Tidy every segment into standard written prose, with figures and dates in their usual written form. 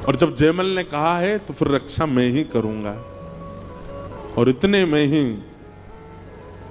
और जब जयमल ने कहा है तो फिर रक्षा मैं ही करूंगा। और इतने में ही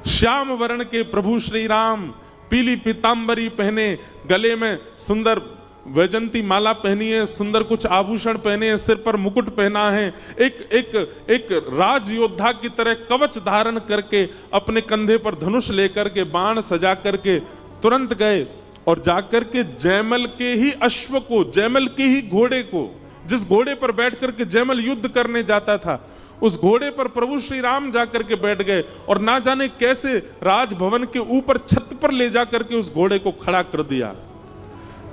श्याम वर्ण के प्रभु श्री राम पीली पीतांबरी पहने, गले में सुंदर वैजंती माला पहनी है, सुंदर कुछ आभूषण पहने हैं, सिर पर मुकुट पहना है, एक राज योद्धा की तरह कवच धारण करके, अपने कंधे पर धनुष लेकर के, बाण सजा करके तुरंत गए और जाकर के जयमल के ही अश्व को, जयमल के ही घोड़े को, जिस घोड़े पर बैठ करके जयमल युद्ध करने जाता था, उस घोड़े पर प्रभु श्री राम जाकर के बैठ गए और ना जाने कैसे राजभवन के ऊपर छत पर ले जाकर के उस घोड़े को खड़ा कर दिया।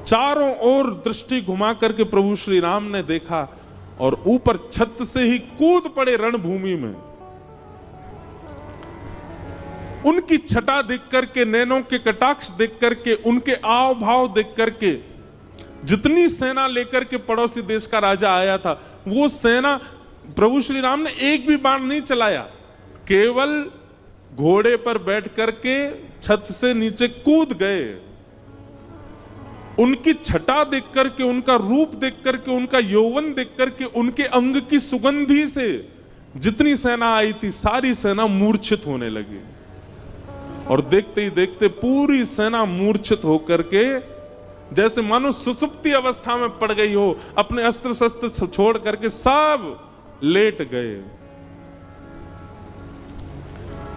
चारों ओर दृष्टि घुमा करके प्रभु श्री राम ने देखा और ऊपर छत से ही कूद पड़े रणभूमि में। उनकी छटा देख करके, नैनों के कटाक्ष देख करके, उनके आव भाव देख करके, जितनी सेना लेकर के पड़ोसी देश का राजा आया था, वो सेना प्रभु श्री राम ने एक भी बाण नहीं चलाया, केवल घोड़े पर बैठ करके छत से नीचे कूद गए। उनकी छटा देख करके, उनका रूप देख करके, उनका यौवन देख करके, उनके अंग की सुगंधी से जितनी सेना आई थी सारी सेना मूर्छित होने लगी। और देखते ही देखते पूरी सेना मूर्छित होकर के जैसे मानो सुसुप्ति अवस्था में पड़ गई हो, अपने अस्त्र शस्त्र छोड़ करके सब लेट गए।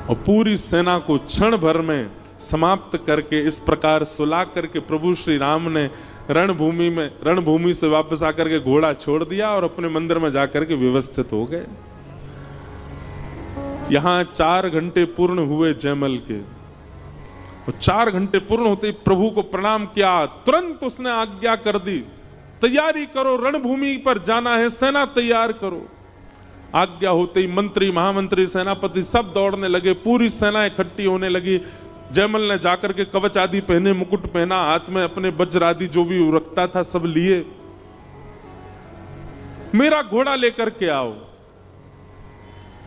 और पूरी सेना को क्षण भर में समाप्त करके, इस प्रकार सुला करके प्रभु श्री राम ने रणभूमि से वापस आकर के घोड़ा छोड़ दिया और अपने मंदिर में जाकर के व्यवस्थित हो गए। यहां 4 घंटे पूर्ण हुए जयमल के, और 4 घंटे पूर्ण होते ही प्रभु को प्रणाम किया। तुरंत उसने आज्ञा कर दी, तैयारी करो, रणभूमि पर जाना है, सेना तैयार करो। आज्ञा होते ही मंत्री, महामंत्री, सेनापति सब दौड़ने लगे, पूरी सेना इकट्ठी होने लगी। जयमल ने जाकर के कवच आदि पहने, मुकुट पहना, हाथ में अपने वज्र आदि जो भी रखता था सब लिए। मेरा घोड़ा लेकर के आओ।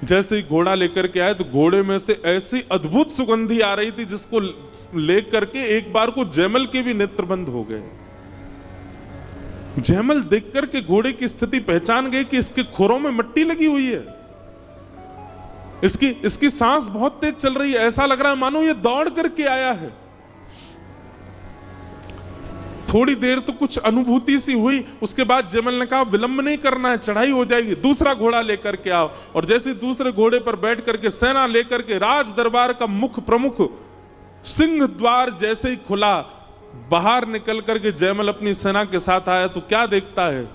जैसे ही घोड़ा लेकर के आए तो घोड़े में से ऐसी अद्भुत सुगंधी आ रही थी जिसको लेकर के एक बार को जयमल के भी नेत्र बंद हो गए। जयमल देखकर के घोड़े की स्थिति पहचान गए कि इसके खुरों में मिट्टी लगी हुई है, इसकी सांस बहुत तेज चल रही है, ऐसा लग रहा है मानो ये दौड़ करके आया है। थोड़ी देर तो कुछ अनुभूति सी हुई, उसके बाद जयमल ने कहा विलंब नहीं करना है, चढ़ाई हो जाएगी, दूसरा घोड़ा लेकर के आओ। और जैसे दूसरे घोड़े पर बैठ करके सेना लेकर के राज दरबार का मुख प्रमुख सिंह द्वार जैसे ही खुला, बाहर निकल करके जयमल अपनी सेना के साथ आया तो क्या देखता है,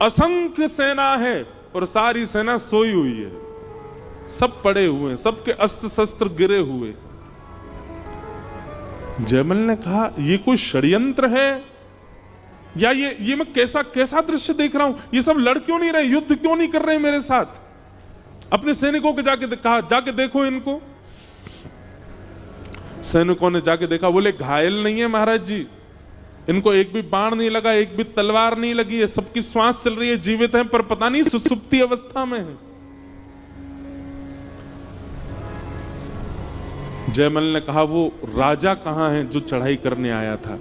असंख्य सेना है और सारी सेना सोई हुई है, सब पड़े हुए हैं, सबके अस्त्र शस्त्र गिरे हुए। जयमल ने कहा ये कोई षड्यंत्र है या ये मैं कैसा दृश्य देख रहा हूं, ये सब लड़ क्यों नहीं रहे, युद्ध क्यों नहीं कर रहे मेरे साथ। अपने सैनिकों को जाके देखो इनको। सैनिकों ने जाके देखा, बोले घायल नहीं है महाराज जी, इनको एक भी बाण नहीं लगा, एक भी तलवार नहीं लगी है, सबकी श्वास चल रही है, जीवित हैं, पर पता नहीं सुसुप्ति अवस्था में है। जयमल ने कहा वो राजा कहां है जो चढ़ाई करने आया था,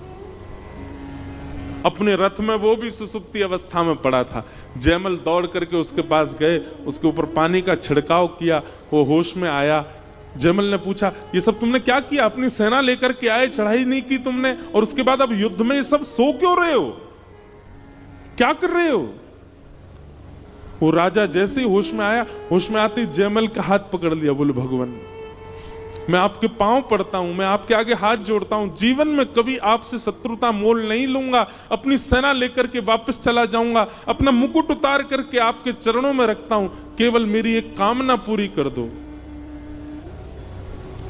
अपने रथ में वो भी सुसुप्ति अवस्था में पड़ा था। जयमल दौड़ करके उसके पास गए, उसके ऊपर पानी का छिड़काव किया, वो होश में आया। जयमल ने पूछा ये सब तुमने क्या किया, अपनी सेना लेकर के आए, चढ़ाई नहीं की तुमने, और उसके बाद अब युद्ध में ये सब सो क्यों रहे हो, क्या कर रहे हो। वो राजा जैसे ही होश में आया, होश में आते ही जयमल का हाथ पकड़ लिया, बोले भगवान मैं आपके पांव पड़ता हूं, मैं आपके आगे हाथ जोड़ता हूं, जीवन में कभी आपसे शत्रुता मोल नहीं लूंगा, अपनी सेना लेकर के वापस चला जाऊंगा, अपना मुकुट उतार करके आपके चरणों में रखता हूं, केवल मेरी एक कामना पूरी कर दो।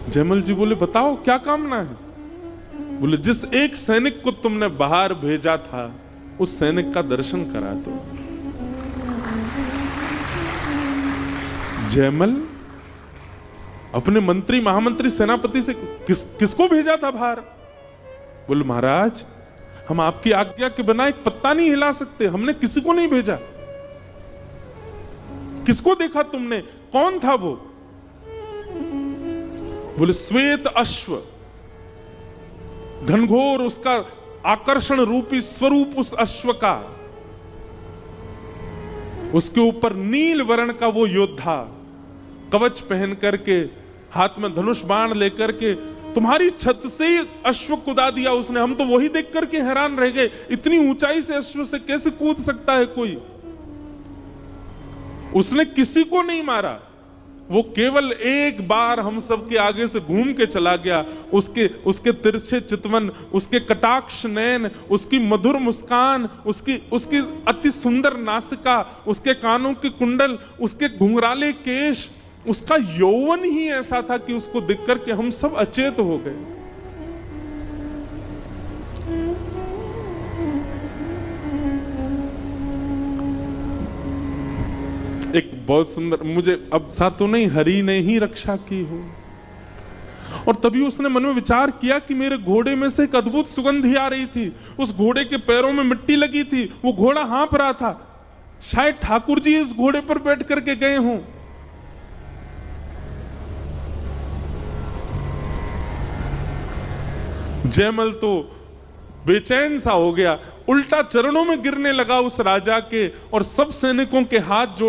जयमल जी बोले बताओ क्या कामना है। बोले जिस एक सैनिक को तुमने बाहर भेजा था उस सैनिक का दर्शन करा दो। जयमल अपने मंत्री, महामंत्री, सेनापति से किसको भेजा था बाहर। बोले महाराज हम आपकी आज्ञा के बिना एक पत्ता नहीं हिला सकते, हमने किसी को नहीं भेजा। किसको देखा तुमने, कौन था वो। बोले श्वेत अश्व, घनघोर उसका आकर्षण रूपी स्वरूप उस अश्व का, उसके ऊपर नील वर्ण का वो योद्धा कवच पहन करके, हाथ में धनुष बाण लेकर के, तुम्हारी छत से ही अश्व कुदा दिया उसने। हम तो वही देख करके हैरान रह गए, इतनी ऊंचाई से अश्व से कैसे कूद सकता है कोई। उसने किसी को नहीं मारा, वो केवल एक बार हम सबके आगे से घूम के चला गया। उसके तिरछे चितवन, उसके कटाक्ष नयन, उसकी मधुर मुस्कान, उसकी अति सुंदर नासिका, उसके कानों के कुंडल, उसके घुंघराले केश, उसका यौवन ही ऐसा था कि उसको देख करके हम सब अचेत हो गए। एक बहुत सुंदर, मुझे अब सा तो नहीं, हरि ने ही रक्षा की हो। और तभी उसने मन में विचार किया कि मेरे घोड़े में से एक अद्भुत सुगंधी आ रही थी। उस घोड़े के पैरों में मिट्टी लगी थी, वो घोड़ा हाँफ रहा था, शायद ठाकुर जी इस घोड़े पर बैठ करके गए हों। जयमल तो बेचैन सा हो गया, उल्टा चरणों में गिरने लगा उस राजा के, और सब सैनिकों के हाथ जोड़